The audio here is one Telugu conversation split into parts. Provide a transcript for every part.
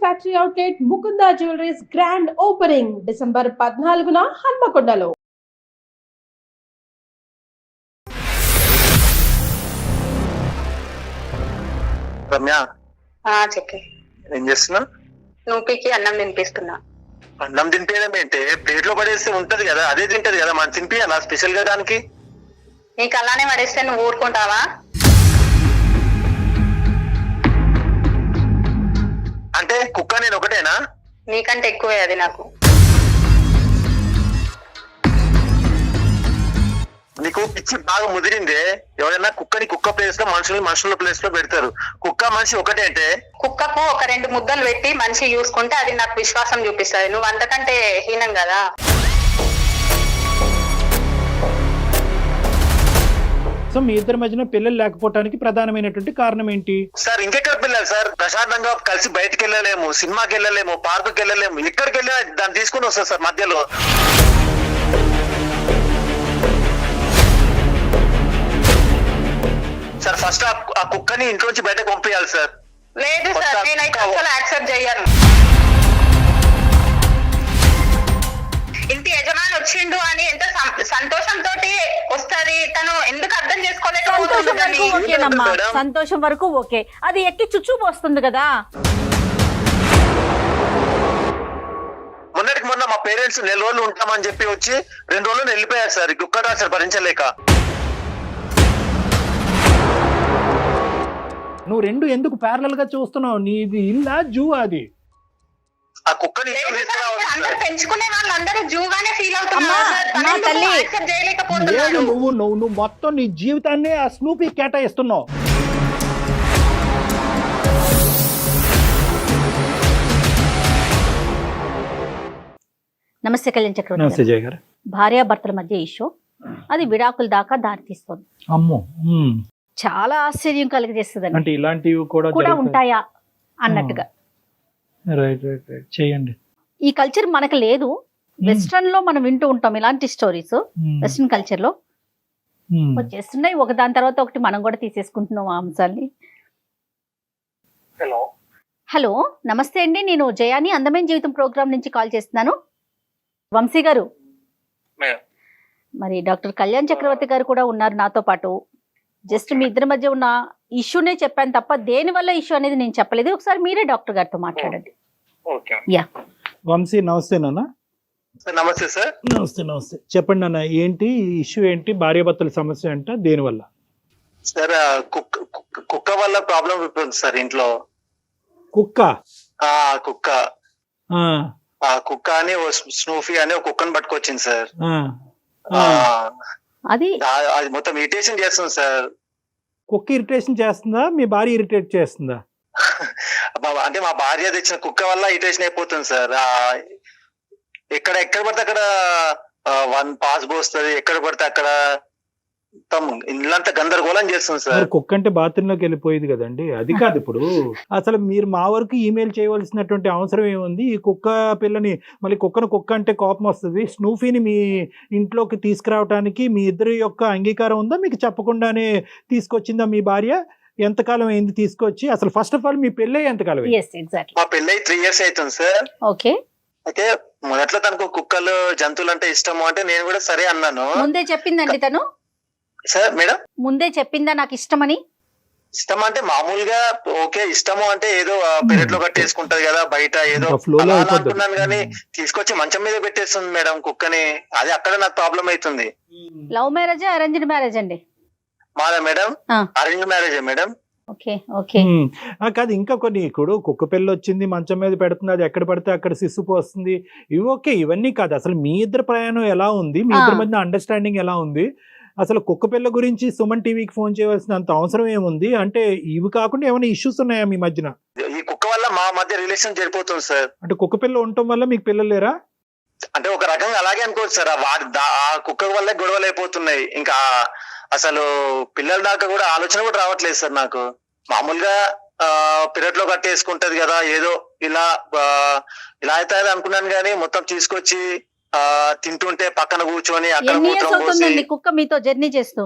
Factory outlet Mukunda jewelleries grand opening December 14న హన్మకొండలో. రమ్య చెప్పి ఏం చేస్తున్నా? నూపికి అన్నం తినిపిస్తున్నా. అన్నం తినిపించడం ఏంటి? ప్లేట్ లో పడేస్తే ఉంటది కదా, అదే తింటది కదా, మనం తినిపించాలా స్పెషల్ గా దానికి? నీకు అలానే పడేస్తే నువ్వు ఊరుకుంటావా? అంటే కుక్క నేను ఒకటేనా? నీకంటే ఎక్కువే అది నాకు. నీకు పిచ్చి బాగా ముదిరిందే. ఎవరైనా కుక్కని కుక్క ప్లేస్ లో, మనుషుల్ని మనుషుల ప్లేస్ లో పెడతారు. కుక్క మనిషి ఒకటే అంటే కుక్కకు ఒక 2 ముద్దలు పెట్టి మనిషి చూసుకుంటే అది నాకు విశ్వాసం చూపిస్తుంది. నువ్వు అంతకంటే హీనం కదా. సో మీ ఇద్దరి మధ్యన పిల్లలు లేకపోవడానికి ప్రధానమైనటువంటి కారణం ఏంటి సార్? ఇంకెక్కడ పిల్లలు సార్? ప్రశాంతంగా కలిసి బయటకు వెళ్ళలేము, సినిమాకి వెళ్ళలేము, పార్కుకి వెళ్ళలేము. ఎక్కడికి వెళ్ళినా దాన్ని తీసుకుని వస్తారు సార్ మధ్యలో. సార్ ఫస్ట్ ఆ కుక్కని ఇంట్లోంచి బయటకు పంపించాలి సార్. లేదు సార్, నేనైతే అసలు యాక్సెప్ట్ చేయను. ఇంటి యజమాని వచ్చిండు అని ఎంత సంతోషంతో వస్తుంది, తను ఎందుకు అర్థం చేసుకోలేకపోతుంది? సంతోషం వరకు ఓకే, అది ఎక్కి చుచ్చు పోస్తుంది కదా. మొన్నటికి మొన్న మా పేరెంట్స్ 4 రోజులు ఉంటామని చెప్పి వచ్చి 2 రోజులు వెళ్ళిపోయారు సార్. కుక్క సార్ భరించలేక. నువ్వు రెండు ఎందుకు ప్యారలల్ గా చూస్తున్నావు? నీది ఇల్లా జూ? అది ఆ కుక్కని అందరూ పెంచుకునే వాళ్ళందరూ జూగానే ఫీల్ అమ్మా, తల్లి. అవుతున్నారు. నువ్వు మొత్తం నీ జీవితాన్ని ఆ స్నూపీ కేటాయిస్తున్నావు. నమస్తే కళ్యాణ్ చక్రవర్తి గారు. భార్యాభర్తల మధ్య ఇష్యూ అది విడాకుల దాకా దారి తీస్తుంది. అమ్మో, చాలా ఆశ్చర్యం కలిగజేస్తుంది. అంటే ఇలాంటివి కూడా ఉంటాయా అన్నట్టుగా. రైట్ రైట్ రైట్, చేయండి. ఈ కల్చర్ మనకు లేదు. వెస్ట్రన్ లో మనం వింటూ ఉంటాం ఇలాంటి స్టోరీస్. వెస్ట్రన్ కల్చర్ లో వచ్చేస్తున్నాయి, ఒక దాని తర్వాత ఒకటి మనం కూడా తీసేసుకుంటున్నాం ఆ అంశాన్ని. హలో, నమస్తే అండి, నేను జయాని అందమైన జీవితం ప్రోగ్రామ్ నుంచి కాల్ చేస్తున్నాను. వంశీ గారు, మరి డాక్టర్ కళ్యాణ్ చక్రవర్తి గారు కూడా ఉన్నారు నాతో పాటు. జస్ట్ మీ ఇద్దరి మధ్య ఉన్న ఇష్యూనే చెప్పాను తప్ప దేని వల్ల ఇష్యూ అనేది నేను చెప్పలేదు. ఒకసారి మీరే డాక్టర్ గారితో మాట్లాడండి. యా, వంశీ నమస్తే నాన్న. నమస్తే సార్. నమస్తే నమస్తే, చెప్పండి నాన్న, ఏంటి ఇష్యూ? ఏంటి భార్యాభర్తల సమస్య అంట? దేని వల్ల? సార్ కుక్క వల్ల ప్రాబ్లం ఉంటుంది సార్ ఇంట్లో. కుక్క? కుక్క కుక్క అని స్నూఫీ అని ఒక కుక్కను పట్టుకొచ్చింది సార్. అది మొత్తం ఇరిటేషన్ చేస్తుంది సార్. కుక్క ఇరిటేషన్ చేస్తుందా? మీ భార్య ఇరిటేట్ చేస్తుందా? అంటే మా భార్య తెచ్చిన కుక్క వల్ల ఇరిటేషన్ అయిపోతుంది సార్. ఎక్కడ పడితే అక్కడ పాస్ పోస్తుంది, ఎక్కడ పడితే అక్కడ ఇల్లంతా గందరగోళం చేస్తుంది సార్. కుక్క అంటే బాత్రూమ్ లోకి వెళ్ళిపోయేది కదండి, అది కాదు. ఇప్పుడు అసలు మీరు మా వరకు ఈమెయిల్ చేయవలసినటువంటి అవసరం ఏముంది? ఈ కుక్క పిల్లని, మళ్ళీ కుక్క అంటే కోపం వస్తుంది. స్నూఫీని మీ ఇంట్లోకి తీసుకురావడానికి మీ ఇద్దరి యొక్క అంగీకారం ఉందా? మీకు చెప్పకుండానే తీసుకొచ్చిందా మీ భార్య? ఎంతకాలం అయింది తీసుకొచ్చి? అసలు ఫస్ట్ ఆఫ్ ఆల్ మీ పెళ్ళి ఎంతకాలం? మా పెళ్ళి 3 years అవుతుంది సార్. ఓకే. అయితే మొదట్లో తనకు కుక్కలు జంతువులు అంటే ఇష్టము అంటే నేను కూడా సరే అన్నాను. ముందే చెప్పిందండి తను? సార్ మేడం, ముందే చెప్పిందా నాకు ఇష్టమని? ఇష్టం అంటే మామూలుగా ఓకే, ఇష్టము అంటే ఏదో పెరట్ లో కట్టేసుకుంటది కదా, బయట ఏదో అనుకున్నాను కానీ తీసుకొచ్చి మంచం మీద పెట్టేస్తుంది మేడం కుక్కని. అది అక్కడ నాకు ప్రాబ్లం అవుతుంది. లవ్ మ్యారేజా అరేంజ్డ్ మ్యారేజ్ అండి? మాదా madam? Arrange marriage madam. Okay okay. కాదు, ఇంకా కొన్ని ఇప్పుడు కుక్క పిల్ల వచ్చింది మంచం మీద పెడుతుంది, అది ఎక్కడ పడితే అక్కడ సిస్సు పోస్తుంది, ఇవి ఓకే. ఇవన్నీ కాదు, అసలు మీ ఇద్దరు ప్రయాణం ఎలా ఉంది, మీ ఇద్దరి మధ్య అండర్స్టాండింగ్ ఎలా ఉంది? అసలు కుక్క పిల్ల గురించి సుమన్ టీవీకి ఫోన్ చేయవలసినంత అవసరం ఏముంది? అంటే ఇవి కాకుండా ఏమైనా ఇష్యూస్ ఉన్నాయా మీ మధ్యన? ఈ కుక్క వల్ల మా మధ్య రిలేషన్ జరిపోతుంది సార్. అంటే కుక్క పిల్ల ఉండటం వల్ల మీకు పిల్లలు లేరా? అంటే ఒక రకంగా అలాగే అనుకోవచ్చు సార్. ఆ కుక్క వల్లే గొడవలు అయిపోతున్నాయి. ఇంకా అసలు పిల్లల దాకా కూడా ఆలోచన కూడా రావట్లేదు సార్ నాకు. మామూలుగా పిరట్ లో కట్టేసుకుంటది కదా, ఏదో ఇలా అయితే అనుకున్నాను కానీ మొత్తం తీసుకొచ్చి తింటుంటే పక్కన కూర్చొని అక్కడ కుక్క మీతో జర్నీ చేస్తూ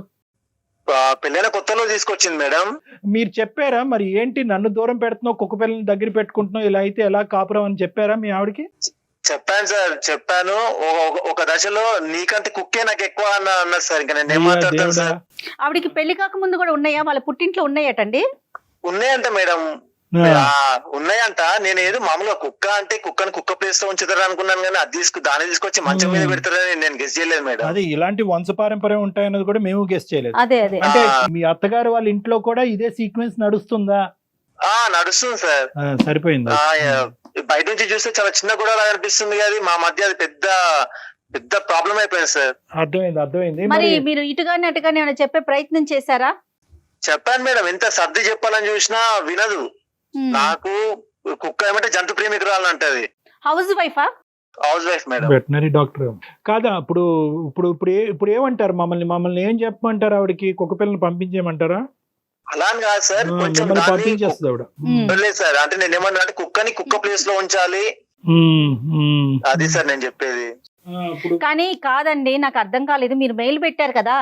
పెళ్ళైన కొత్తలో తీసుకొచ్చింది మేడం. మీరు చెప్పారా మరి ఏంటి నన్ను దూరం పెడుతున్నావు, కుక్క పిల్లల్ని దగ్గర పెట్టుకుంటున్నావు, ఇలా అయితే ఎలా కాపురం అని చెప్పారా మీ ఆవిడకి? చెప్పాను సార్, చెప్పాను. ఒక దశలో నీకంటే కుక్కే నాకు ఎక్కువ అన్నది సార్. ఇంకా నేను ఏం మాట్లాడతాను సార్. ఆవిడికి పెళ్లి కాక ముందు కూడా ఉన్నాయా, వాళ్ళ పుట్టింట్లో ఉన్నాయటండి? ఉన్నాయంట మేడం, ఉన్నాయంట. నేను ఏదో మామూలుగా కుక్క అంటే కుక్కని కుక్క ప్లేస్ లో ఉంచుతారు అనుకున్నాను, కానీ అది దాన్ని తీసుకొచ్చి మంచం మీద పెడతారని నేను గెస్ చేయలేదు మేడం. అదే ఇలాంటి వంశపారంపర్యం ఉంటాయన్నది కూడా మేము గెస్ చేయలేదు. అదే అదే అంటే మీ అత్తగారు వాళ్ళ ఇంట్లో కూడా ఇదే సీక్వెన్స్ నడుస్తుందా? నడుస్తుంది సార్. సరిపోయింది. బయట నుంచి చూస్తే చాలా చిన్న గొడవ అనిపిస్తుంది, కానీ మా మధ్య అది పెద్ద పెద్ద ప్రాబ్లం అయిపోయింది సార్. అర్థమైంది. మరి మీరు ఇటుగానే అటుగానే ఏమైనా చెప్పే ప్రయత్నం చేశారా? చెప్పాను మేడం, ఎంత సర్ది చెప్పాలని చూసినా వినదు. నాకు కుక్క ఏమంటే జంతు ప్రేమికురాలు అంటది. హౌస్ వైఫా? House wife madam. Veterinary doctor కాదా? ఇప్పుడు ఇప్పుడు ఇప్పుడు ఏమంటారు మమ్మల్ని ఏం చెప్పమంటారు? ఆవిడకి కుక్క పిల్లల్ని పంపించేయమంటారా? అలా అని కాదు సార్, కొంచెం పంపించేస్తుంది ఆవిడ. లేదు సార్, అంటే నేను ఏమన్నా అంటే కుక్కని కుక్క ప్లేస్ లో ఉంచాలి, అది సార్ నేను చెప్పేది. కానీ కాదండి, నాకు అర్థం కాలేదు. మీరు మెయిల్ పెట్టారు కదా,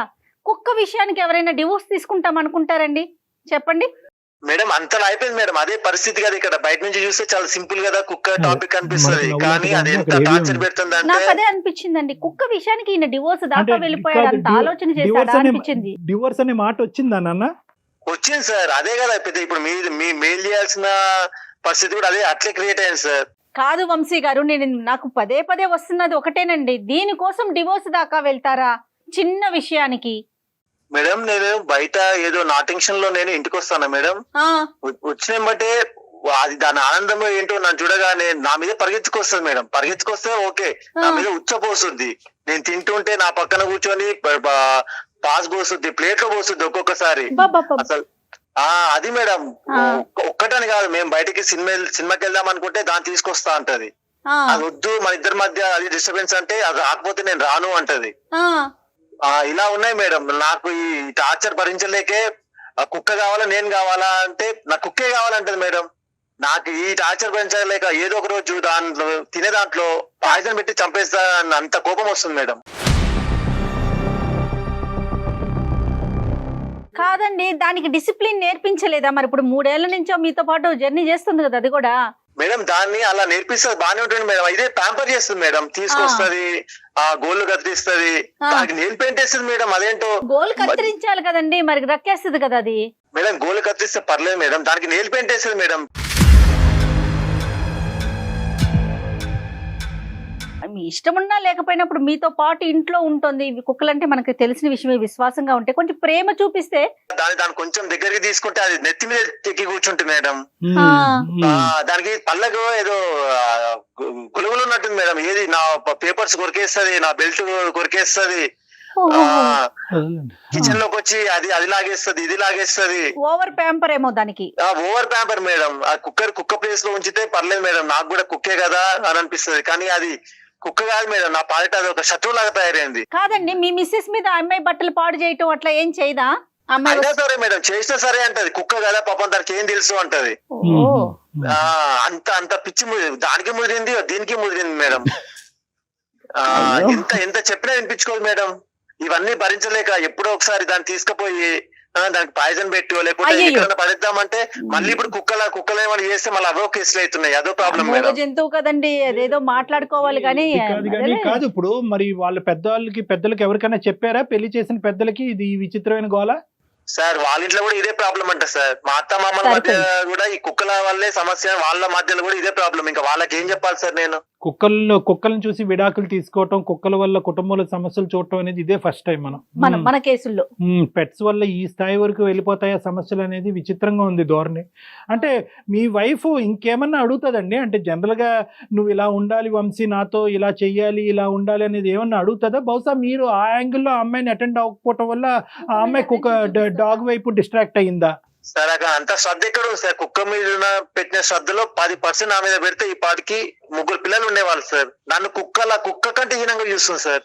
కుక్క విషయానికి ఎవరైనా డివోర్స్ తీసుకుంటాం అనుకుంటారండి? చెప్పండి మేడం. అంతలా అయిపోయింది మేడం, అదే పరిస్థితి కదా. ఇక్కడ బయట నుంచి చూస్తే చాలా సింపుల్ కదా కుక్క టాపిక్ అనిపిస్తుంది, కానీ అది ఎంత టార్చర్ పెడుతుంది అంటే. నాకు అదే అనిపించిందండి, కుక్క విషయానికి ఈయన డివోర్స్ దాకా వెళ్ళిపోయాడు, అంత ఆలోచన చేశాడా అనిపించింది. డివోర్స్ అనే మాట వచ్చిందా నాన్న? వచ్చింది సార్, అదే కదా పెద్ద. ఇప్పుడు మీ మెయిల్ చేయాల్సిన పరిస్థితి కూడా అదే, అట్లే క్రియేట్ అయింది సార్. కాదు వంశీ గారు, నాకు పదే పదే వస్తున్నది ఒకటేనండి, దీనికోసం డివోర్స్ దాకా వెళ్తారా చిన్న విషయానికి? మేడం నేను బయట ఏదో నా టెన్షన్ లో నేను ఇంటికి వస్తాను మేడం. వచ్చిన బట్టే అది దాని ఆనందం ఏంటో నన్ను చూడగానే నా మీద పరిగెత్తుకొస్తుంది మేడం. పరిగెత్తుకొస్తే ఓకే, నా మీద ఉచ్చపోస్తుంది. నేను తింటుంటే నా పక్కన కూర్చొని పాస్ పోస్తుంది, ప్లేట్ లో పోస్తుంది ఒక్కొక్కసారి. అసలు అది మేడం ఒక్కటని కాదు, మేము బయటకి సినిమాకి వెళ్దాం అనుకుంటే దాన్ని తీసుకొస్తా అంటది. అది వద్దు, మన ఇద్దరి మధ్య అది డిస్టర్బెన్స్ అంటే అది రాకపోతే నేను రాను అంటది. ఇలా ఉన్నాయి మేడం. నాకు ఈ టార్చర్ భరించలేకే కుక్క కావాలా నేను కావాలా అంటే నాకు కుక్కే కావాలంటది మేడం. నాకు ఈ టార్చర్ భరించలేక ఏదో ఒక రోజు దాంట్లో తినే దాంట్లో పాయిజన్ పెట్టి చంపేస్తా అంత కోపం వస్తుంది మేడం. కాదండి, దానికి డిసిప్లిన్ నేర్పించలేదా? మరి ఇప్పుడు 3 ఏళ్ల నుంచో మీతో పాటు జర్నీ చేస్తుంది కదా అది కూడా. మేడం దాన్ని అలా నేర్పిస్తుంది, బానే ఉంటుంది మేడం. ఇదే ప్యాంపర్ చేస్తుంది మేడం, తీసుకొస్తుంది, గోళ్ళు కత్తిరిస్తుంది, దానికి నెయిల్ పెయింట్ వేస్తుంది మేడం. అదేంటో గోల్ కత్తిరించాలి కదండి, మరి రక్కేస్తుంది కదా అది. మేడం గోళ్ళు కత్తిరిస్తే పర్లేదు మేడం, దానికి నెయిల్ పెయింట్ వేస్తుంది మేడం. మీ ఇష్టం ఉన్నా లేకపోయినప్పుడు మీతో పాటు ఇంట్లో ఉంటుంది. కుక్కలంటే మనకి తెలిసిన విషయమే, విశ్వాసంగా ఉంటే కొంచెం ప్రేమ చూపిస్తే దాన్ని కొంచెం దగ్గరికి తీసుకుంటే అది నెత్తి మీద ఎక్కి కూర్చుంటుంది మేడం. దానికి పళ్ళకు ఏదో గులుగులు ఉన్నట్టుంది మేడం. ఏది నా పేపర్స్ కొరికేస్తుంది, నా బెల్ట్ కొరికేస్తుంది, కిచెన్ లోకి వచ్చి అది లాగేస్తుంది, ఇది లాగేస్తుంది. ఓవర్ ప్యాంపర్ ఏమో దానికి. Over pamper madam. ఆ కుక్క ప్లేస్ లో ఉంచితే పర్లేదు మేడం, నాకు కూడా కుక్కే కదా అని అనిపిస్తుంది, కానీ అది కుక్క కాదు మేడం. నా పాలిట అది ఒక శత్రువు లాగా తయారైంది. కాదండి, మీ మిస్సెస్ మీద అమ్మాయి బట్టలు పాడు చేయటం అట్లా ఏం చేయదా? అయినా సరే మేడం, చేసినా సరే అంటది, కుక్క కదా పాపం దానికి ఏం తెలుసు అంటది. అంత పిచ్చి దానికి ముదిరింది, దీనికి ముదిరింది మేడం. ఎంత చెప్పినా వినిపించుకోదు మేడం. ఇవన్నీ భరించలేక ఎప్పుడో ఒకసారి దాన్ని తీసుకుపోయి దానికి పాయిజన్ పెట్టి లేకపోతే ఎక్కడైనా పడేద్దామంటే మళ్ళీ ఇప్పుడు కుక్కలు ఏమైనా చేస్తే మళ్ళీ అవో కేసులు అవుతున్నాయి. అదో ప్రాబ్లం మేడం. జంతువు కదండి, అదేదో మాట్లాడుకోవాలి కానీ కాదు. ఇప్పుడు మరి వాళ్ళ పెద్దలకి ఎవరికైనా చెప్పారా, పెళ్లి చేసిన పెద్దలకి ఇది విచిత్రమైన గోల? సార్ వాళ్ళ ఇంట్లో కూడా ఇదే ప్రాబ్లం అంట సార్. మా అత్త మామల మధ్య కూడా ఈ కుక్కల వల్లే సమస్య, వాళ్ళ మధ్యలో కూడా ఇదే ప్రాబ్లం. ఇంకా వాళ్ళకి ఏం చెప్పాలి సార్ నేను? కుక్కలను చూసి విడాకులు తీసుకోవటం, కుక్కల వల్ల కుటుంబంలో సమస్యలు చూడటం అనేది ఇదే ఫస్ట్ టైం మన కేసుల్లో. పెట్స్ వల్ల ఈ స్థాయి వరకు వెళ్ళిపోతాయా సమస్యలు అనేది విచిత్రంగా ఉంది ధోరణి. అంటే మీ వైఫ్ ఇంకేమన్నా అడుగుతుందండి? అంటే జనరల్ గా నువ్వు ఇలా ఉండాలి వంశీ, నాతో ఇలా చెయ్యాలి, ఇలా ఉండాలి అనేది ఏమన్నా అడుగుతుందా? బహుశా మీరు ఆ యాంగిల్లో ఆ అమ్మాయిని అటెండ్ అవ్వకపోవటం వల్ల ఆ అమ్మాయి కుక్క డాగ్ వైపు డిస్ట్రాక్ట్ అయ్యిందా? సార్ అక్కడ అంత శ్రద్ధ ఎక్కడ ఉంది సార్? కుక్క మీద పెట్టిన శ్రద్ధలో 10% నా మీద పెడితే ఈ పాటికి 3 పిల్లలు ఉండేవాళ్ళు సార్. నన్ను కుక్క కంటే హీనంగా చూస్తుంది సార్.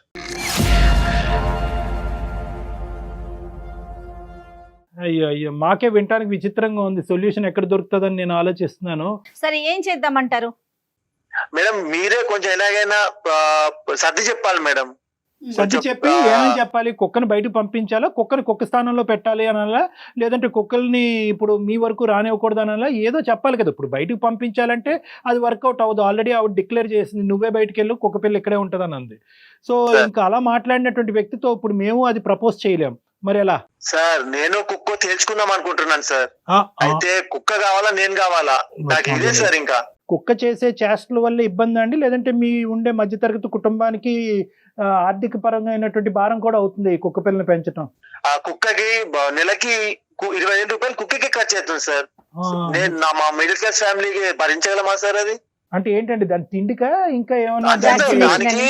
అయ్యో మాకే వినటానికి విచిత్రంగా ఉంది. సొల్యూషన్ ఎక్కడ దొరుకుతుందని నేను ఆలోచిస్తున్నాను. సరే ఏం చేద్దామంటారు మేడం? మీరే కొంచెం ఎలాగైనా సర్ది చెప్పాలి మేడం. సర్ది చెప్పి ఏమని చెప్పాలి? కుక్కని బయటకు పంపించాలా, కుక్కని కుక్క స్థానంలో పెట్టాలి అనాలా, లేదంటే కుక్కల్ని ఇప్పుడు మీ వరకు రానివ్వకూడదు అనాలా? ఏదో చెప్పాలి కదా. ఇప్పుడు బయటకు పంపించాలంటే అది వర్కౌట్ అవ్వదు. ఆల్రెడీ ఆవిడ డిక్లేర్ చేసింది, నువ్వే బయటకు వెళ్ళు, కుక్క పిల్ల ఇక్కడే ఉంటుంది అని అంది. సో ఇంకా అలా మాట్లాడినటువంటి వ్యక్తితో ఇప్పుడు మేము అది ప్రపోజ్ చేయలేం, మరి ఎలా? సార్ నేను కుక్క తేల్చుకుందాం అనుకుంటున్నాను సార్. అయితే కుక్క కావాలా నేను కావాలా? నాకు ఇదే సార్. ఇంకా కుక్క చేసే చేష్టల వల్ల ఇబ్బంది అండి, లేదంటే మీ ఉండే మధ్యతరగతి కుటుంబానికి ఆర్థిక పరంగా అయినటువంటి భారం కూడా అవుతుంది ఈ కుక్క పిల్లని పెంచడం? ఆ కుక్కకి నెలకి 20,000 రూపాయలు కుక్కకి ఖర్చు అవుతుంది సార్. నేను మా మిడిల్ క్లాస్ ఫ్యామిలీకి భరించగలమా సార్ అది? అంటే ఏంటండి దాని తిండికా ఇంకా ఏమన్నా? దానికి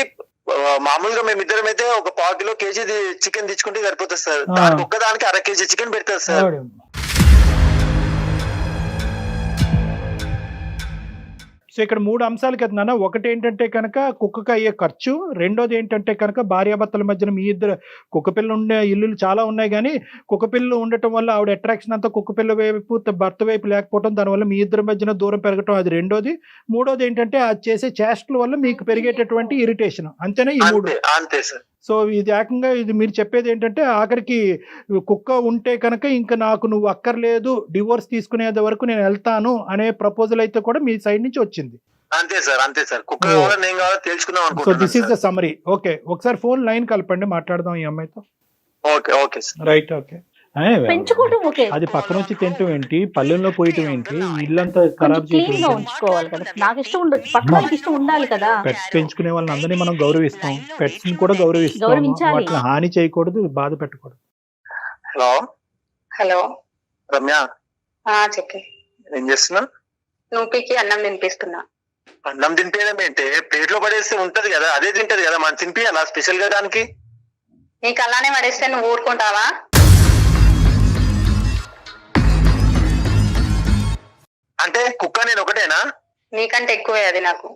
మామూలుగా మేమిద్దరం అయితే ఒక 1/4 కిలో కేజీ చికెన్ తెచ్చుకుంటే సరిపోతుంది సార్. దానికి ఒక్కదానికి 1/2 కేజీ చికెన్ పెడతారు సార్. సో ఇక్కడ 3 అంశాలు కదా నాన్న. ఒకటి ఏంటంటే కనుక కుక్కకి అయ్యే ఖర్చు, రెండోది ఏంటంటే కనుక భార్యాభర్తల మధ్యన మీ ఇద్దరు కుక్కపిల్ల ఉండే ఇల్లులు చాలా ఉన్నాయి, కానీ కుక్కపిల్లలు ఉండటం వల్ల ఆవిడ అట్రాక్షన్ అంతా కుక్కపిల్ల వైపు భర్త వైపు లేకపోవడం, దానివల్ల మీ ఇద్దరి మధ్యన దూరం పెరగటం, అది రెండోది. మూడోది ఏంటంటే అది చేసే చేష్టల వల్ల మీకు పెరిగేటటువంటి ఇరిటేషన్. అంతేనా ఈ 3? అంతే సార్. సో ఇది ఏకంగా ఇది మీరు చెప్పేది ఏంటంటే ఆఖరికి కుక్క ఉంటే కనుక ఇంకా నాకు నువ్వు అక్కర్లేదు, డివోర్స్ తీసుకునేది వరకు నేను వెళ్తాను అనే ప్రపోజల్ అయితే కూడా మీ సైడ్ నుంచి వచ్చింది. అంతే సార్, అంతే సార్. కుక్క కావాలా నేను కావాలా తెలుసుకుందాం అనుకుంటున్నాను. So this is the summary. Okay, ఒకసారి ఫోన్ లైన్ కలపండి, మాట్లాడదాం ఈ అమ్మాయితో. Okay okay sir. Right, okay. పెంచుకోవడం ఓకే, అది పక్కన వచ్చి తింటం ఏంటి, పల్లెల్లో పోయటం ఏంటి, ఇల్లంతా ఖరాబ్ క్లీన్ గా ఉంచుకోవాలి కదా. నాకు ఇష్టం ఉండదు, పక్కన వాళ్ళకి ఇష్టం ఉండాలి కదా. పెట్స్ పెంచుకునే వాళ్ళని అందరినీ మనం గౌరవిస్తాం, పెట్స్ ని కూడా గౌరవిస్తాం, వాటిని హాని చేయకూడదు, బాధ పెట్టకూడదు. హలో హలో రమ్య, చెప్పి ఏం చేస్తున్నా? నూపికి అన్నం తినిపిస్తున్నా. అన్నం తినిపించడం ఏంటి? ప్లేట్ లో పడేస్తే ఉంటది కదా, అదే తింటది కదా, మనం తినిపించాలా స్పెషల్ గా దానికి? నీకు అలానే పడేస్తే నువ్వు ఊరుకుంటావా? అంటే కుక్క నేను ఒకటేనా? నీకంటే ఎక్కువే అది నాకు.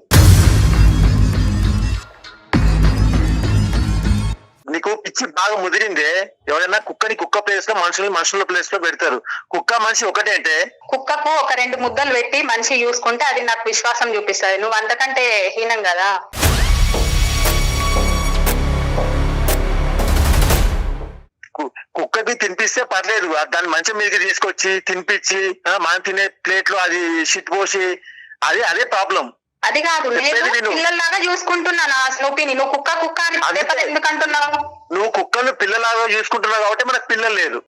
నీకు పిచ్చి బాగా ముదిరిందే. ఎవరైనా కుక్కని కుక్క ప్లేస్ లో, మనుషులు మనుషుల ప్లేస్ లో పెడతారు. కుక్క మనిషి ఒకటే అంటే కుక్కకు ఒక 2 ముద్దలు పెట్టి మనిషి చూసుకుంటే అది నాకు విశ్వాసం చూపిస్తుంది. నువ్వు అంతకంటే హీనం కదా. కుక్కకి తినిపిస్తే పర్లేదు, దాన్ని మంచం మీదకి తీసుకొచ్చి తినిపించి మనం తినే ప్లేట్ లో అది షిట్ పోసి అదే ప్రాబ్లం. అది కాదు, నేను పిల్లల్లాగా చూసుకుంటున్నాను స్నూపీని. నువ్వు కుక్క కుక్క అని పదే పదే ఎందుకు అంటున్నావు? నువ్వు కుక్కను పిల్లలాగా చూసుకుంటున్నావు కాబట్టి మనకు పిల్లలు లేదు.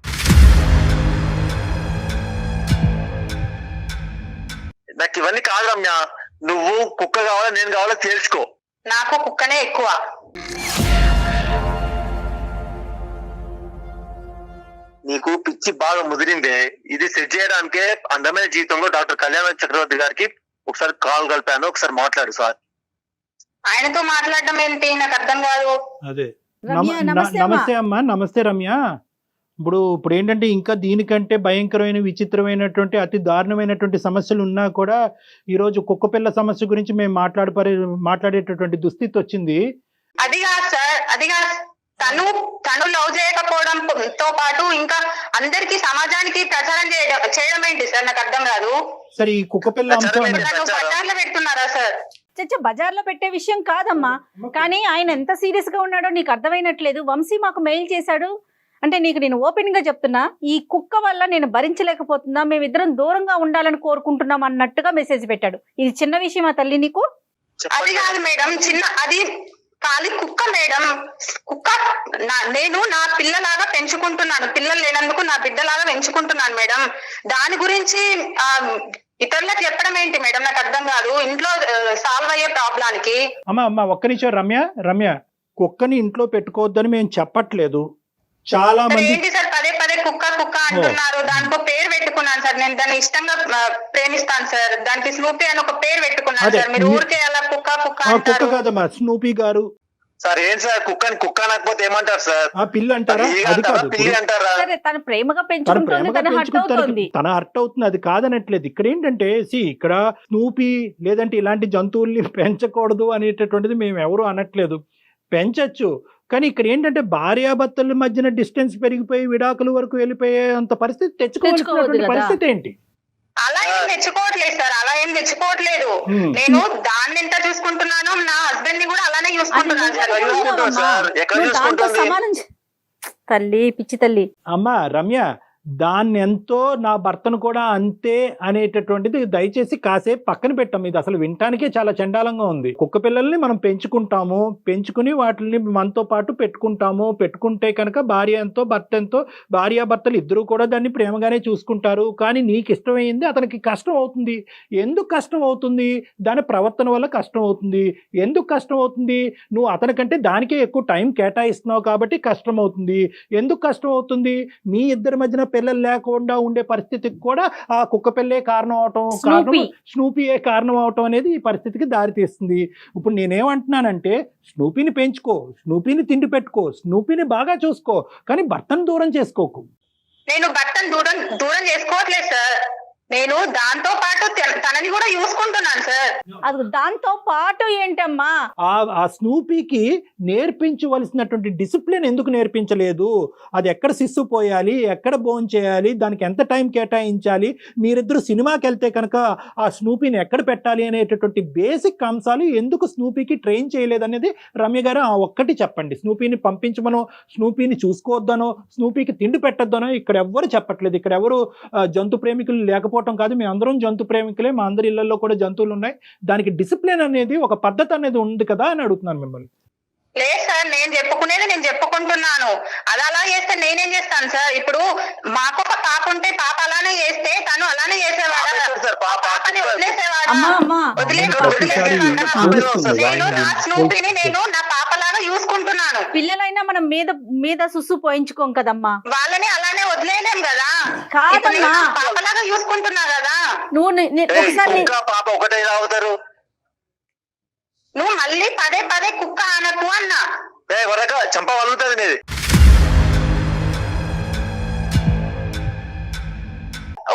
నాకు ఇవన్నీ కాదు రమ్య. నువ్వు కుక్క కావాలా నేను కావాలా తెలుసుకో. నాకు కుక్కనే ఎక్కువ. నీకు పిచ్చి బాగా ముదిరిందే. ఇది సెట్ చేయడానికే అందమైన జీవితంలో డాక్టర్ కళ్యాణ చక్రవర్తి గారికి ఒకసారి కాల్ కలిపాను, ఒకసారి మాట్లాడు సార్. ఆయనతో మాట్లాడడం ఏంటి నాకు అర్థం కాదు. అదే నమస్తే అమ్మా. నమస్తే రమ్య. ఇప్పుడు ఏంటంటే ఇంకా దీనికంటే భయంకరమైన విచిత్రమైనటువంటి అతి దారుణమైనటువంటి సమస్యలు ఉన్నా కూడా ఈరోజు కుక్కపిల్ల సమస్య గురించి మేము మాట్లాడేటటువంటి దుస్థితి వచ్చింది. అది కాదు సార్, అది కాదు. తను లవ్ చేయకపోవడంతో పాటు ఇంకా అందరికి సమాజానికి ప్రచారం చేయడం ఏంటి సార్? నాకు అర్థం కాదు. సరే ఈ కుక్కపిల్ల బజార్లో పెడుతున్నారా సార్? బజార్లో పెట్టే విషయం కాదమ్మా, కానీ ఆయన ఎంత సీరియస్ గా ఉన్నాడో నీకు అర్థమైనట్లేదు. వంశీ మాకు మెయిల్ చేశాడు అంటే నీకు నేను ఓపెన్ గా చెప్తున్నా, ఈ కుక్క వల్ల నేను భరించలేకపోతున్నా, మేమిద్దరం దూరంగా ఉండాలని కోరుకుంటున్నాం అన్నట్టుగా మెసేజ్ పెట్టాడు. ఇది చిన్న విషయమా తల్లి నీకు? అది కాదు మేడం, అది ఖాళీ కుక్క మేడం. కుక్క నేను నా పిల్లలాగా పెంచుకుంటున్నాను. పిల్లలు లేనందుకు నా బిడ్డలాగా పెంచుకుంటున్నాను మేడం. దాని గురించి ఇతరులకు చెప్పడం ఏంటి మేడం? నాకు అర్థం కాదు. ఇంట్లో సాల్వ్ అయ్యే ప్రాబ్లానికి. అమ్మా ఒక్క నిమిషం రమ్య, కుక్కని ఇంట్లో పెట్టుకోవద్దని మేము చెప్పట్లేదు. చాలా మంది ఏంటి సార్ పదే పదే కుక్క కుక్క అంటున్నారు. దానికో పేరు పెట్టుకున్నాను సార్. నేను దాన్ని ఇష్టంగా ప్రేమిస్తాను సార్. దానికి స్నూపీ అని ఒక పేరు పెట్టుకున్నాను సార్. మీరు ఊరికే అలా కుక్క కుక్క కుక్క కాదమ్మా, స్నూపీ గారు. సార్ ఏం సార్ కుక్కని కుక్క అనకపోతే ఏమంటారు సార్? పిల్లి అంటారా? అది కాదు, పిల్లి అంటారా? తన ప్రేమగా పెంచుకుంటుంది, తన హర్ట్ అవుతుంది, అది కాదనట్లేదు. ఇక్కడ ఏంటంటే ఇక్కడ స్నూపీ లేదంటే ఇలాంటి జంతువుల్ని పెంచకూడదు అనేటటువంటిది మేము ఎవరు అనట్లేదు. పెంచచ్చు, కానీ ఇక్కడ ఏంటంటే భార్యాభర్తల మధ్యన డిస్టెన్స్ పెరిగిపోయి విడాకుల వరకు వెళ్ళిపోయే అంత పరిస్థితి తెచ్చుకోవాల్సినటువంటి పరిస్థితి ఏంటి? అలా ఏం తెచ్చుకోవట్లేదు సార్, అలా ఏం తెచ్చుకోవట్లేదు. Hmm. నేను దాన్ని ఎంత చూసుకుంటున్నాను, నా హస్బెండ్ ని కూడా అలానే చూసుకుంటున్నాను సార్. ఎక్కడ చూసుకుంటావు సార్? ఎక్కడ నువ్వు దాంతో చూసుకుంటుంది? సమానం తల్లి పిచ్చి తల్లి. అమ్మా రమ్య, దాన్ని ఎంతో నా భర్తను కూడా అంతే అనేటటువంటిది దయచేసి కాసేపు పక్కన పెట్టాం. ఇది అసలు వినటానికే చాలా చండాలంగా ఉంది. కుక్క పిల్లల్ని మనం పెంచుకుంటాము, పెంచుకుని వాటిని మనతో పాటు పెట్టుకుంటే కనుక భార్య ఎంతో భర్త ఎంతో, భార్యాభర్తలు ఇద్దరు కూడా దాన్ని ప్రేమగానే చూసుకుంటారు. కానీ నీకు ఇష్టమైంది అతనికి కష్టం అవుతుంది. ఎందుకు కష్టం అవుతుంది? దాని ప్రవర్తన వల్ల కష్టం అవుతుంది. ఎందుకు కష్టం అవుతుంది? నువ్వు అతనికంటే దానికే ఎక్కువ టైం కేటాయిస్తున్నావు కాబట్టి కష్టం అవుతుంది. ఎందుకు కష్టం అవుతుంది? మీ ఇద్దరి మధ్యన పిల్లలు లేకుండా ఉండే పరిస్థితికి కూడా ఆ కుక్క పిల్లే కారణం అవటం, స్నూపీయే కారణం అవటం అనేది ఈ పరిస్థితికి దారితీస్తుంది. ఇప్పుడు నేనేమంటున్నానంటే స్నూపీని పెంచుకో, స్నూపీని తిండి పెట్టుకో, స్నూపీని బాగా చూసుకో, కానీ భర్తను దూరం చేసుకోకు. నేను భర్తను దూరం చేసుకోవట్లేదు సార్. నేను దాంతో పాటు తనని కూడా చూసుకుంటున్నాను సార్. అది దాంతో పాటు ఏంటమ్మా? ఆ స్నూపీకి నేర్పించవలసినటువంటి డిసిప్లిన్ ఎందుకు నేర్పించలేదు? అది ఎక్కడ సిస్సు పోయాలి, ఎక్కడ భోజనం చేయాలి, దానికి ఎంత టైం కేటాయించాలి, మీరిద్దరు సినిమాకి వెళ్తే కనుక ఆ స్నూపీని ఎక్కడ పెట్టాలి అనేటటువంటి బేసిక్ అంశాలు ఎందుకు స్నూపీకి ట్రైన్ చేయలేదనేది రమ్య గారు ఒక్కటి చెప్పండి. స్నూపీని పంపించమనో, స్నూపీని చూసుకోవద్దనో, స్నూపీకి తిండి పెట్టద్దనో ఇక్కడ ఎవ్వరు చెప్పట్లేదు. ఇక్కడ ఎవరు జంతు ప్రేమికులు లేకపోవడం కాదు, మేము అందరం జంతు ప్రేమికులే, మా అందరి ఇళ్లలో కూడా జంతువులు ఉన్నాయి. దానికి డిసిప్లిన్ అనేది, ఒక పద్ధతి అనేది ఉంది కదా అని అడుగుతున్నాను మిమ్మల్ని. లేదు సార్, నేను చెప్పుకునేది నేను చెప్పుకుంటున్నాను. అది అలా చేస్తే నేనేం చేస్తాను సార్? ఇప్పుడు మాకు ఒక పాప ఉంటే పాప అలానే చేస్తే తను అలానే చేసేవాడా? పాపని వదిలేసేవాడా? నేను నా స్నూపీని నేను నా పాపలాగా చూసుకుంటున్నాను. పిల్లలైనా మనం మీద సుస్సు పోయించుకోం కదమ్మా. వాళ్ళని అలానే వదిలేయలేం కదా. కాదమ్మా, పాపలాగా చూసుకుంటున్నా కదా. నువ్వు ఒకసారి పాప ఒకటే తాగుతారు. నువ్వు మళ్ళీ పదే పదే కుక్క అనకు అన్నా. వరక చంప వలుగుతుంది నీది.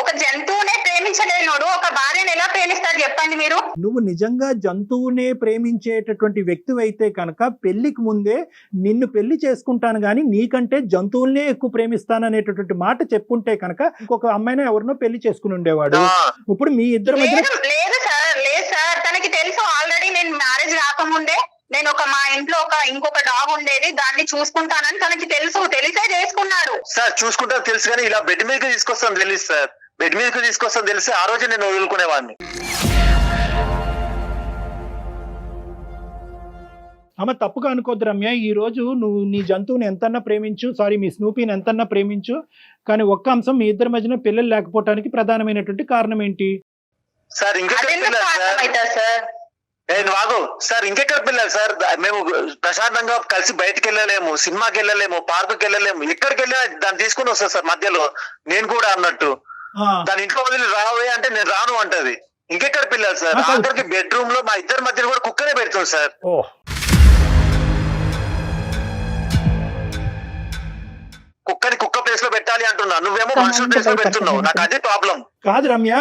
ఒక జంతువునే ప్రేమించలేనోడు ఒక భార్యను ఎలా ప్రేమిస్తారు చెప్పండి మీరు? నువ్వు నిజంగా జంతువునే ప్రేమించేటటువంటి వ్యక్తి అయితే కనుక పెళ్లికి ముందే నిన్ను పెళ్లి చేసుకుంటాను కానీ నీకంటే జంతువులనే ఎక్కువ ప్రేమిస్తాను అనేటటువంటి మాట చెప్పుంటే కనుక ఇంకొక అమ్మాయిని ఎవరినో పెళ్లి చేసుకుని ఉండేవాడు. ఇప్పుడు మీ ఇద్దరు మధ్య లేదు సార్, తనకి తెలుసు ఆల్రెడీ. నేను మ్యారేజ్ రాకముందే నేను మా ఇంట్లో ఇంకొక డాగ్ ఉండేది, దాన్ని చూసుకుంటానని తనకి తెలిసే చేసుకున్నాడు. సార్ చూసుకుంటాను తెలుసు కానీ ఇలా బెడ్ మీదకి తీసుకొస్తాను తెలుసు సార్. బెడ్ మీదకి తీసుకొస్తాను తెలిసి ఆ రోజు నేను వదులుకునేవాడిని. అమ్మ తప్పుగా అనుకోద్దు రమ్య, ఈ రోజు నువ్వు నీ జంతువుని ఎంతన్నా ప్రేమించు, మీ స్నూపీని ఎంతన్నా ప్రేమించు, కానీ ఒక్క అంశం, మీ ఇద్దరి మధ్యన పిల్లలు లేకపోవడానికి ప్రధానమైనటువంటి కారణం ఏంటి సార్? ఇంకెక్కడ సార్ ఇంకెక్కడ పిల్లలు సార్? మేము ప్రశాంతంగా కలిసి బయటకు వెళ్ళలేము, సినిమాకి వెళ్ళలేము, పార్కుకి వెళ్ళలేము, ఎక్కడికి వెళ్ళినా దాన్ని తీసుకుని వస్తా సార్. మధ్యలో నేను కూడా అన్నట్టు దాని ఇంట్లో వదిలి రావే అంటే నేను రాను అంటది. ఇంకెక్కడ పిల్లలు సార్? అందరికి బెడ్రూమ్ లో మా ఇద్దరి మధ్యలో కూడా కుక్కనే పెడుతుంది సార్. కుక్కని కుక్క ప్లేస్ లో పెట్టాలి అంటున్నా, నువ్వేమో మనుషుల ప్లేస్ లో పెడుతున్నావు. నాకు అదే ప్రాబ్లం. కాదు రమ్య,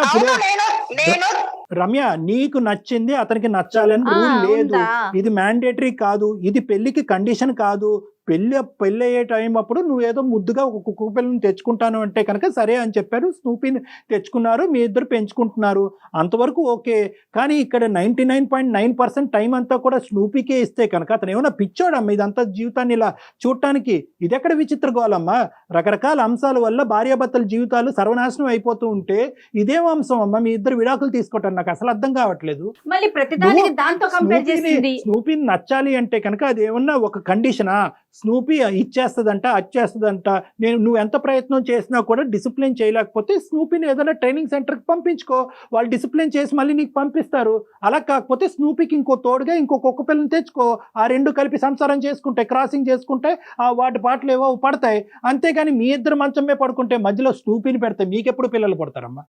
రమ్య నీకు నచ్చింది అతనికి నచ్చాలని రూల్ లేదు. ఇది మ్యాండేటరీ కాదు, ఇది పెళ్లికి కండిషన్ కాదు. పెళ్ళి అయ్యే టైం అప్పుడు నువ్వేదో ముద్దుగా ఒక కుక్క పిల్లని తెచ్చుకుంటాను అంటే కనుక సరే అని చెప్పారు. స్నూపీని తెచ్చుకున్నారు, మీ ఇద్దరు పెంచుకుంటున్నారు, అంతవరకు ఓకే. కానీ ఇక్కడ 99.9% టైం అంతా కూడా స్నూపీకే ఇస్తే కనుక అతను ఏమైనా పిచ్చోడమ్మా ఇదంతా జీవితాన్ని ఇలా చూడటానికి? ఇది ఎక్కడ విచిత్ర గోలమ్మా? రకరకాల అంశాల వల్ల భార్యాభర్తల జీవితాలు సర్వనాశనం అయిపోతూ ఉంటే ఇదేం అంశం అమ్మా మీ ఇద్దరు విడాకులు తీసుకోవటం? నాకు అసలు అర్థం కావట్లేదు. మళ్ళీ ప్రతిదానికి దాంతో కంపేర్ చేస్తుంది. స్నూపీని నచ్చాలి అంటే కనుక అది ఏమన్నా ఒక కండిషనా? స్నూపీ ఇచ్చేస్తుందంట, అచ్చేస్తుందంట. నువ్వు ఎంత ప్రయత్నం చేసినా కూడా డిసిప్లిన్ చేయలేకపోతే స్నూపీని ఏదైనా ట్రైనింగ్ సెంటర్కి పంపించుకో, వాళ్ళు డిసిప్లిన్ చేసి మళ్ళీ నీకు పంపిస్తారు. అలా కాకపోతే స్నూపీకి ఇంకో తోడుగా ఇంకో కుక్క పిల్లని తెచ్చుకో, ఆ రెండు కలిపి సంసారం చేసుకుంటే, క్రాసింగ్ చేసుకుంటే వాటి పాటలు ఏవో పడతాయి. అంతేగాని మీ ఇద్దరు మంచమే పడుకుంటే మధ్యలో స్నూపీని పెడితే మీకెప్పుడు పిల్లలు పడతారమ్మా?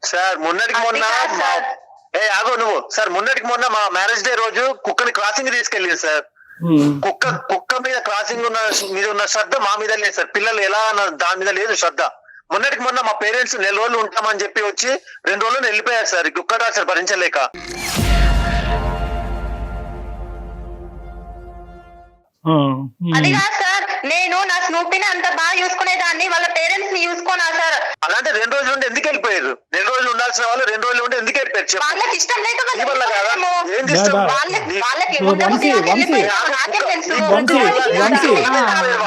సార్ మొన్నటికి మొన్న మా మ్యారేజ్ డే రోజు కుక్కని క్రాసింగ్ తీసుకెళ్ళింది సార్. కుక్క మీద క్రాసింగ్ ఉన్న శ్రద్ధ మా మీద లేదు సార్. పిల్లలు ఎలా దాని మీద లేదు శ్రద్ధ. మొన్నటికి మొన్న మా పేరెంట్స్ 4 రోజులు ఉంటామని చెప్పి వచ్చి 2 రోజులు వెళ్ళిపోయారు సార్. కుక్క టార్చర్ భరించలేక. అది కాదు సార్, నేను నా స్నూపీని అంత బాగా చూసుకునేదాన్ని, వాళ్ళ పేరెంట్స్ ని చూసుకోనా సార్? అలాంటి 2 రోజులు ఉండి ఎందుకు వెళ్ళిపోయారు? 2 రోజులు ఉండాల్సిన వాళ్ళు 2 రోజులు ఉండి ఎందుకు వెళ్ళిపోయారు చెప్పు. వాళ్ళకి ఇష్టం లేక నీ వల్ల కాదా? ఏంది ఇష్టం? వాళ్ళకి వంశీ, నాకేం తెలుసు. వంశీ,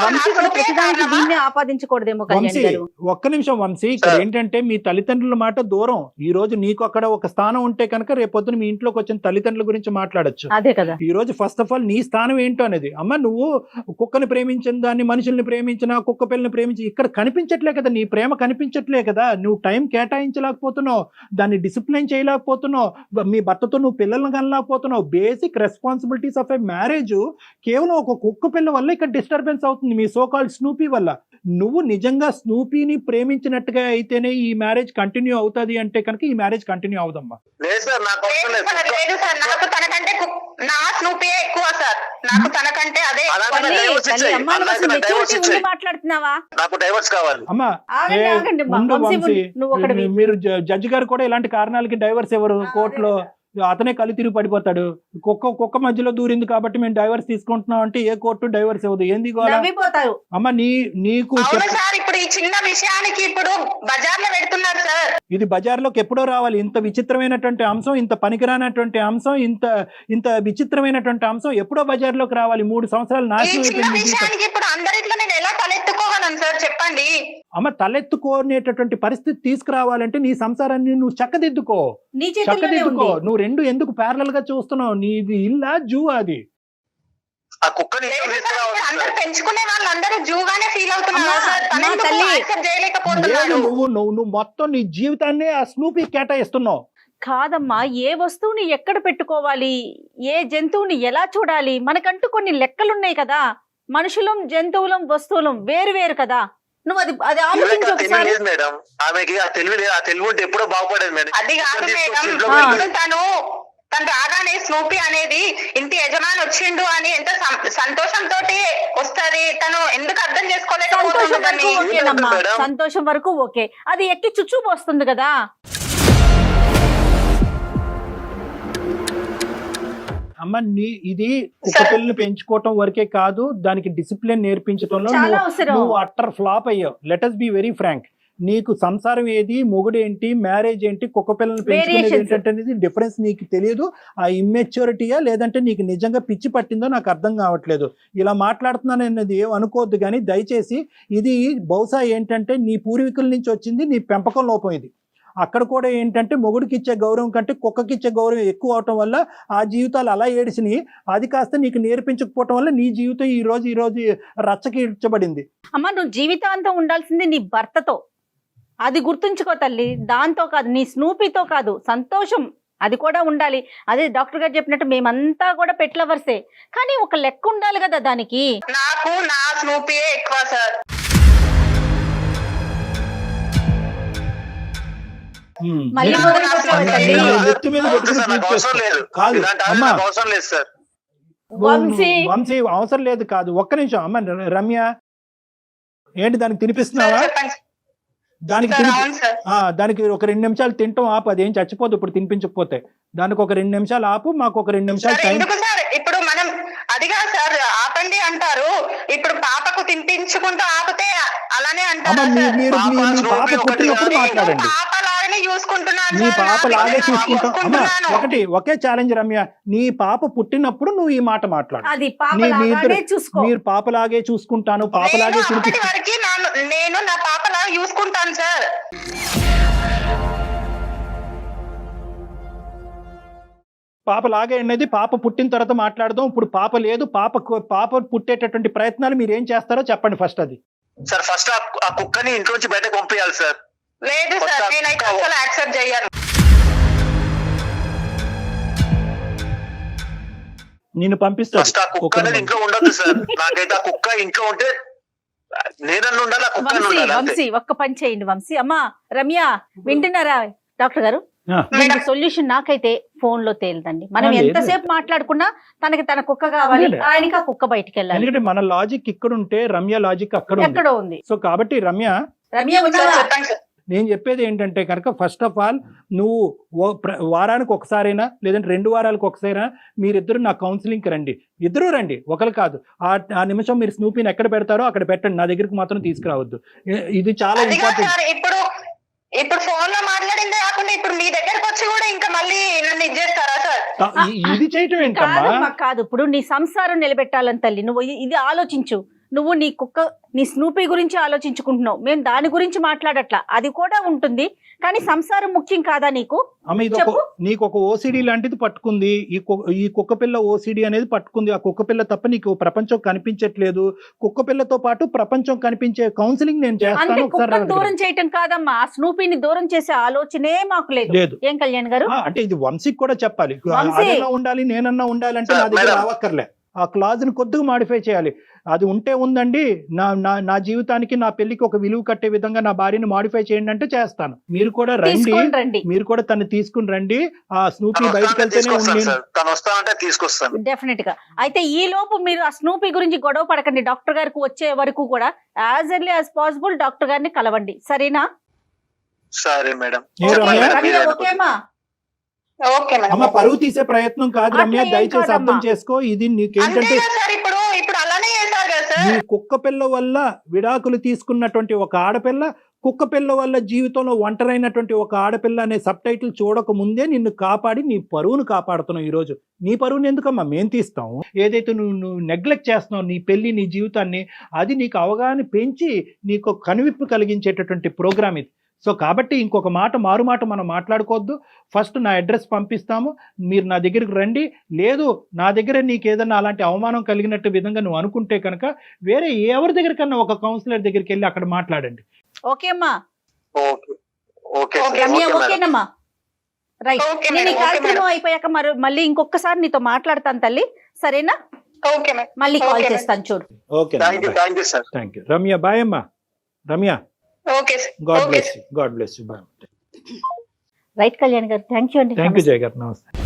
వంశీ కూడా ప్రతిదానికి దీన్నే ఆపాదించకూడదేమో కళ్యాణ్ వంశీ గారు. ఒక్క నిమిషం వంశీ, ఇక్కడ ఏంటంటే మీ తల్లిదండ్రుల మాట దూరం. ఈ రోజు నీకు అక్కడ ఒక స్థానం ఉంటే కనుక రేపొద్దున మీ ఇంట్లోకి వచ్చిన తల్లిదండ్రుల గురించి మాట్లాడొచ్చు. అదే కదా. ఈ రోజు ఫస్ట్ ఆఫ్ ఆల్ నీ స్థానం ఏంటో అనేది. అమ్మ నువ్వు కుక్కని ప్రేమించిన దాన్ని, మనుషుల్ని ప్రేమించిన, కుక్క పిల్లని ప్రేమించి ఇక్కడ కనిపించట్లే కదా, నీ ప్రేమ కనిపించట్లే కదా. నువ్వు టైం కేటాయించలేకపోతున్నావు, దాన్ని డిసిప్లైన్ చేయలేకపోతున్నావు, మీ భర్తతో నువ్వు పిల్లల్ని కనలేకపోతున్నావు. Basic responsibilities of a marriage కేవలం ఒక కుక్క పిల్ల వల్ల ఇక్కడ డిస్టర్బెన్స్ అవుతుంది, మీ సో కాల్డ్ స్నూపీ వల్ల. నువ్వు నిజంగా స్నూపీని ప్రేమించినట్టుగా అయితేనే ఈ మ్యారేజ్ కంటిన్యూ అవుతుంది అంటే కనుక ఈ మ్యారేజ్ కంటిన్యూ అవుదమ్మా. లేదు సార్, నాకు అవసరం లేదు. లేదు సార్, నాకు తనకంటే నా స్నూపీ ఎక్కువ సార్. నాకు తనకంటే అదే అలాగే తల్లి, డైవర్స్ తల్లి, ఇచ్చేయ్. అమ్మా, నువ్వు అలాగే అసలు డైవర్స్ మెచ్యూరిటీ ఉండి ఇచ్చేయ్. మాట్లాడుతున్నావా? నాకు డైవర్స్ కావాలి. అమ్మా ఆగండి, ఆగండి అమ్మా. ఉండు వంశీ, వంశీ, నువ్వు ఒకటివి. మీరు జడ్జి గారు కూడా ఇలాంటి కారణాలకి డైవర్స్ ఎవరు కోర్టులో అతనే కళ్ళు తిరిగి పడిపోతాడు. కుక్క మధ్యలో దూరింది కాబట్టి మేము డైవర్స్ తీసుకుంటున్నాం అంటే ఏ కోర్టు డైవర్స్ ఇవ్వదు. ఏంది గోలా? నవ్విపోతారు. అమ్మ నీకు అవును సార్. ఇప్పుడు ఈ చిన్న విషయానికి ఇప్పుడు బజార్ లో పెడుతున్నారు సార్. ఇది బజార్లోకి ఎప్పుడో రావాలి. ఇంత విచిత్రమైనటువంటి అంశం, ఇంత పనికిరానటువంటి అంశం, ఇంత విచిత్రమైనటువంటి అంశం ఎప్పుడో బజార్లోకి రావాలి. 3 సంవత్సరాలు ఈ నాశనం చిన్న అయిపోయింది జీవితం. విషయానికి ఇప్పుడు అందరిట్లో నేను ఎలా తలెత్తుకోగలను సార్ చెప్పండి. అమ్మ తలెత్తుకోనేటటువంటి పరిస్థితి తీసుకురావాలంటే నీ సంసారాన్ని నువ్వు చక్కదిద్దుకో. నీ చేతుల్లోనే చక్కదిద్దుకో. ఉంది. నువ్వు రెండు ఎందుకు ప్యారలల్ గా చూస్తున్నావు? నీది ఇల్లా జూ అది? ఆ కుక్కని లేదు ఇంట్లో సార్, తీసుకురావాలి ఇక్కడ అందరూ సార్. పెంచుకునే వాళ్ళందరూ జూగానే ఫీల్ అవుతున్నారు అమ్మా, సార్. తను మా ఎందుకు తల్లి. యాక్సెప్ట్ చేయలేకపోతున్నాడు. నువ్వు మొత్తం నీ జీవితాన్ని ఆ స్నూపీ కేటాయిస్తున్నావు. కాదమ్మా, ఏ వస్తువుని ఎక్కడ పెట్టుకోవాలి, ఏ జంతువుని ఎలా చూడాలి, మనకంటూ కొన్ని లెక్కలున్నాయి కదా. మనుషులం, జంతువులం, వస్తువులం వేరు వేరు కదా. నువ్వు అది ఎవరికి ఆలోచించు ఆ తెలివి ఒకసారి. లేదు మేడం. ఆమెకి ఆ తెలివి లేదు. ఆ తెలివి ఉంటే ఎప్పుడో బాగుపడేది మేడం. అది కాదు కుక్కని మేడం. తీసుకొచ్చి ఇంట్లో ఆ. పెట్టి తను రాగానే స్నూపీ అనేది ఇంటి యజమాని వచ్చిండు అని ఎంత సంతోషంతో వస్తది. తను ఎందుకు అర్థం సంతోషం చేసుకోలేకపోతుంది వరకు దాన్ని? ఓకేనమ్మా, మేడం. సంతోషం వరకు ఓకే. అది ఎక్కి చుచ్చు పోస్తుంది కదా. అమ్మ ఇది కుక్క పిల్లని పెంచుకోవటం వరకే కాదు, దానికి డిసిప్లిన్ నేర్పించడంలో చాలా అవసరం. నువ్వు అట్టర్ ఫ్లాప్ అయ్యావు. Let us be very frank. నీకు సంసారం ఏది, మొగుడేంటి, మ్యారేజ్ ఏంటి, కుక్క పిల్లల్ని పెంచుకునేది Variations. ఏంటంటే అనేది డిఫరెన్స్ నీకు తెలియదు. ఆ ఇమ్మెచ్యూరిటీయా లేదంటే నీకు నిజంగా పిచ్చి పట్టిందో నాకు అర్థం కావట్లేదు. ఇలా మాట్లాడుతున్నాను అన్నది ఏం అనుకోవద్దు, కానీ దయచేసి ఇది బహుశా ఏంటంటే నీ పూర్వీకుల నుంచి వచ్చింది, నీ పెంపకం లోపం ఇది. అక్కడ కూడా ఏంటంటే మొగుడికి ఇచ్చే గౌరవం కంటే కుక్కకి ఇచ్చే గౌరవం ఎక్కువ అవటం వల్ల ఆ జీవితాలు అలా ఏడిసినాయి. అది కాస్త నీకు నేర్పించకపోవటం వల్ల నీ జీవితం ఈ రోజు రచ్చకి ఇడ్చబడింది. అమ్మ, నువ్వు జీవితాంతం ఉండాల్సింది నీ భర్తతో. అది గుర్తుంచుకో తల్లి. దాంతో కాదు, నీ స్నూపీతో కాదు. సంతోషం అది కూడా ఉండాలి. అదే డాక్టర్ గారు చెప్పినట్టు మేమంతా కూడా పెట్ లవర్సే, కానీ ఒక లెక్క ఉండాలి కదా దానికి. నాకు నా స్నూపీయే ఎక్కువ సార్. మళ్ళీ నాకు మొదలుపెట్టావా నా తల్లి? నెత్తి మీద వద్దు పెట్టుకుని సార్, నాకు పూజ అవసరం లేదు. చేసుకో. కాదు ఇలాంటి ఆలోచన అమ్మా, నాకు అవసరం లేదు సార్. వంశీ. వంశీ అవసరం లేదు కాదు. ఒక్క నిమిషం అమ్మ రమ్య, ఏంటి దానికి తినిపిస్తున్నావా? సార్ చెప్పండి దానికి సార్. అవును సార్. దానికి ఒక 2 నిమిషాలు తింటాం ఆపు. అదేం చచ్చిపోదు ఇప్పుడు తినిపించకపోతే. దానికి ఒక 2 నిమిషాలు ఆపు, మాకు ఒక 2 నిమిషాలు సార్ టైం. ఎందుకు సార్ ఇప్పుడు మనం అదిగా సార్ ఆపండి అంటారు. ఇప్పుడు పాపకు తినిపించుకుంటూ ఆపితే అలానే అమ్మ అంటారా సార్? మీ పాప పుట్టినప్పుడు మాట్లాడండి. పాప లాగానే చూసుకుంటున్నాను నీ సార్. పాప నా లాగే పిల్లల్ని చూసుకుంటాం. అమ్మ చూసుకుంటున్నాను. ఒకే ఛాలెంజ్ రమ్య, నీ పాప పుట్టినప్పుడు నువ్వు ఈ మాట మాట్లాడు. అది మీ పాపలాగానే ఇద్దరు చూసుకో. మీరు పాపలాగే చూసుకుంటాను, పాపలాగే నేను అప్పటి తినిపిస్తాను. వరకు నేను నా పాప లాగా చూసుకుంటాను సార్. పాప లాగే అనేది పాప పుట్టిన తర్వాత మాట్లాడదాం. ఇప్పుడు పాప లేదు. పాప పుట్టేటటువంటి ప్రయత్నాలు మీరు ఏం చేస్తారో చెప్పండి ఫస్ట్. అది సార్ ఫస్ట్ ఆ కుక్కని ఇంట్లో నుంచి బయటకు పంపించాలి సార్. లేదు సార్, నేనైతే అసలు యాక్సెప్ట్ చేయను. నేను పంపిస్తాను. ఫస్ట్ ఆ కుక్క అనేది ఇంట్లో ఉండదు సార్. నాకైతే ఆ కుక్క ఇంట్లో ఉంటే నేనన్ను ఉండాలి, ఆ కుక్క వంశీ, ఉండాలి అంతే. వంశీ ఒక్క పని చేయండి వంశీ. అమ్మా రమ్య, వింటున్నారా డాక్టర్ గారు? ఆ. దీనికి సొల్యూషన్ నాకైతే ఫోన్ లో తేలిదండి. మనం లేదు. ఎంతసేపు మాట్లాడుకున్నా తనకి తన కుక్క కావాలి, లేదు. ఆయనకి ఆ కుక్క బయటికి వెళ్ళాలి. ఎందుకంటే మన లాజిక్ ఇక్కడ ఉంటే రమ్య లాజిక్ అక్కడ ఉంది. ఎక్కడో ఉంది. సో కాబట్టి రమ్య రమ్య సార్ ఉన్నారా? చెప్పండి సార్. నేను చెప్పేది ఏంటంటే కనుక ఫస్ట్ ఆఫ్ ఆల్ నువ్వు వారానికి ఒకసారైనా లేదంటే 2 వారాలకు ఒకసారైనా మీరిద్దరు నా కౌన్సిలింగ్కి రండి. ఇద్దరు రండి, ఒకరు కాదు. ఆ నిమిషం మీరు స్నూపీని ఎక్కడ పెడతారో అక్కడ పెట్టండి, నా దగ్గరికి మాత్రం తీసుకురావద్దు. ఇది చాలా అది కాదు ఇంపార్టెంట్. సార్, ఇప్పుడు ఫోన్ లో మాట్లాడిందే కాకుండా ఇప్పుడు మీ దగ్గరకు వచ్చి కూడా ఇంకా మళ్ళీ నన్ను ఇచ్చేస్తారా సార్? ఇది చేయటం ఏంటమ్మా? కాదమ్మా, కాదు. ఇప్పుడు నీ సంసారం నిలబెట్టాలని తల్లి నువ్వు ఇది ఆలోచించు. నువ్వు నీ స్నూపీ గురించి ఆలోచించుకుంటున్నావు, మేము దాని గురించి మాట్లాడట్లా, అది కూడా ఉంటుంది. కానీ సంసారం ముఖ్యం కాదా నీకు? అమ్మ, ఇది నీకు ఒక ఓసిడి లాంటిది పట్టుకుంది. ఈ కుక్క పిల్ల ఓసిడి అనేది పట్టుకుంది. ఆ కుక్క పిల్ల తప్ప నీకు ప్రపంచం కనిపించట్లేదు. కుక్క పిల్లతో పాటు ప్రపంచం కనిపించే కౌన్సిలింగ్ నేను చేస్తాను. కుక్కను దూరం చేయటం కాదమ్మా, ఆ స్నూపీని దూరం చేసే ఆలోచనే మాకు లేదు. ఏం కళ్యాణ్ గారు? అంటే ఇది వంశీకి కూడా చెప్పాలి. అదన్నా ఉండాలి, నేనన్నా ఉండాలంటే నా దగ్గర రావక్కర్లే. ఆ క్లాజ్ ని కొద్దిగా మాడిఫై చేయాలి. అది ఉందండి, నా జీవితానికి నా పెళ్లికి ఒక విలువ కట్టే విధంగా నా భార్యని మాడిఫై చేయండి అంటే చేస్తాను. మీరు కూడా రండి, మీరు కూడా తను తీసుకుని రండి. ఆ స్నూపీ బయటకు వెళ్తేనే తీసుకొస్తాను డెఫినెట్ గా. అయితే ఈ లోపు మీరు ఆ స్నూపీ గురించి గొడవ పడకండి. డాక్టర్ గారికి వచ్చే వరకు కూడా as early as possible doctor గారిని కలవండి, సరేనా? సరే మేడం. ఓకేమా? అమ్మ, పరువు తీసే ప్రయత్నం కాదు రమ్య, దయచేసి అర్థం చేసుకో. ఇది నీకేంటంటే నీ కుక్క పిల్ల వల్ల విడాకులు తీసుకున్నటువంటి ఒక ఆడపిల్ల, కుక్క పిల్ల వల్ల జీవితంలో ఒంటరైనటువంటి ఒక ఆడపిల్ల అనే సబ్ టైటిల్ చూడక ముందే నిన్ను కాపాడి నీ పరువును కాపాడుతున్నావు. ఈ రోజు నీ పరువుని ఎందుకమ్మా మేము తీస్తాము? ఏదైతే నువ్వు నెగ్లెక్ట్ చేస్తున్నావు నీ పెళ్లి, నీ జీవితాన్ని, అది నీకు అవగాహన పెంచి నీకు కనువిప్పు కలిగించేటటువంటి ప్రోగ్రామ్ ఇది. సో కాబట్టి ఇంకొక మారు మాట మనం మాట్లాడుకోవద్దు. ఫస్ట్ నా అడ్రస్ పంపిస్తాము, మీరు నా దగ్గరికి రండి. లేదు నా దగ్గర నీకు ఏదన్నా అలాంటి అవమానం కలిగినట్టు విధంగా నువ్వు అనుకుంటే కనుక వేరే ఎవరి దగ్గరికన్నా ఒక కౌన్సిలర్ దగ్గరికి వెళ్ళి అక్కడ మాట్లాడండి. ఓకే అమ్మా? రమ్య ఓకేనమ్మా? రైట్. నేను ఈ కార్యక్రమం అయిపోయాక మళ్ళీ ఇంకొకసారి నీతో మాట్లాడతాను తల్లి, సరేనా? మళ్ళీ కాల్ చేస్తాను, చూడు. Okay, thank you Ramya. Bye అమ్మా. Ramya, God bless you. Bye. Right Kalyan garu, thank you అండి. థ్యాంక్ యూ జయ గారు, నమస్తే.